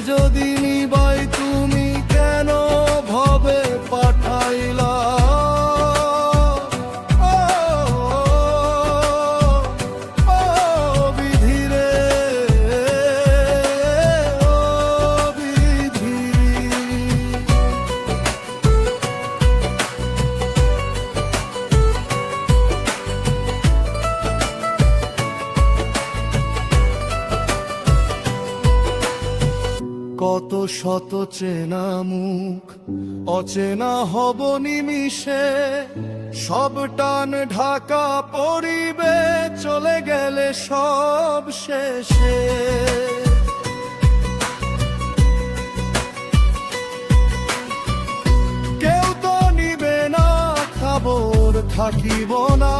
যদি নিবাই তুমি কেন ভবে পাঠাইলা? কত শত চেনা মুখ অচেনা হব নিমিষে, সব টান ঢাকা পরিবে চলে গেলে সব শেষে। কেউ তো নিবে না খবর, থাকিব না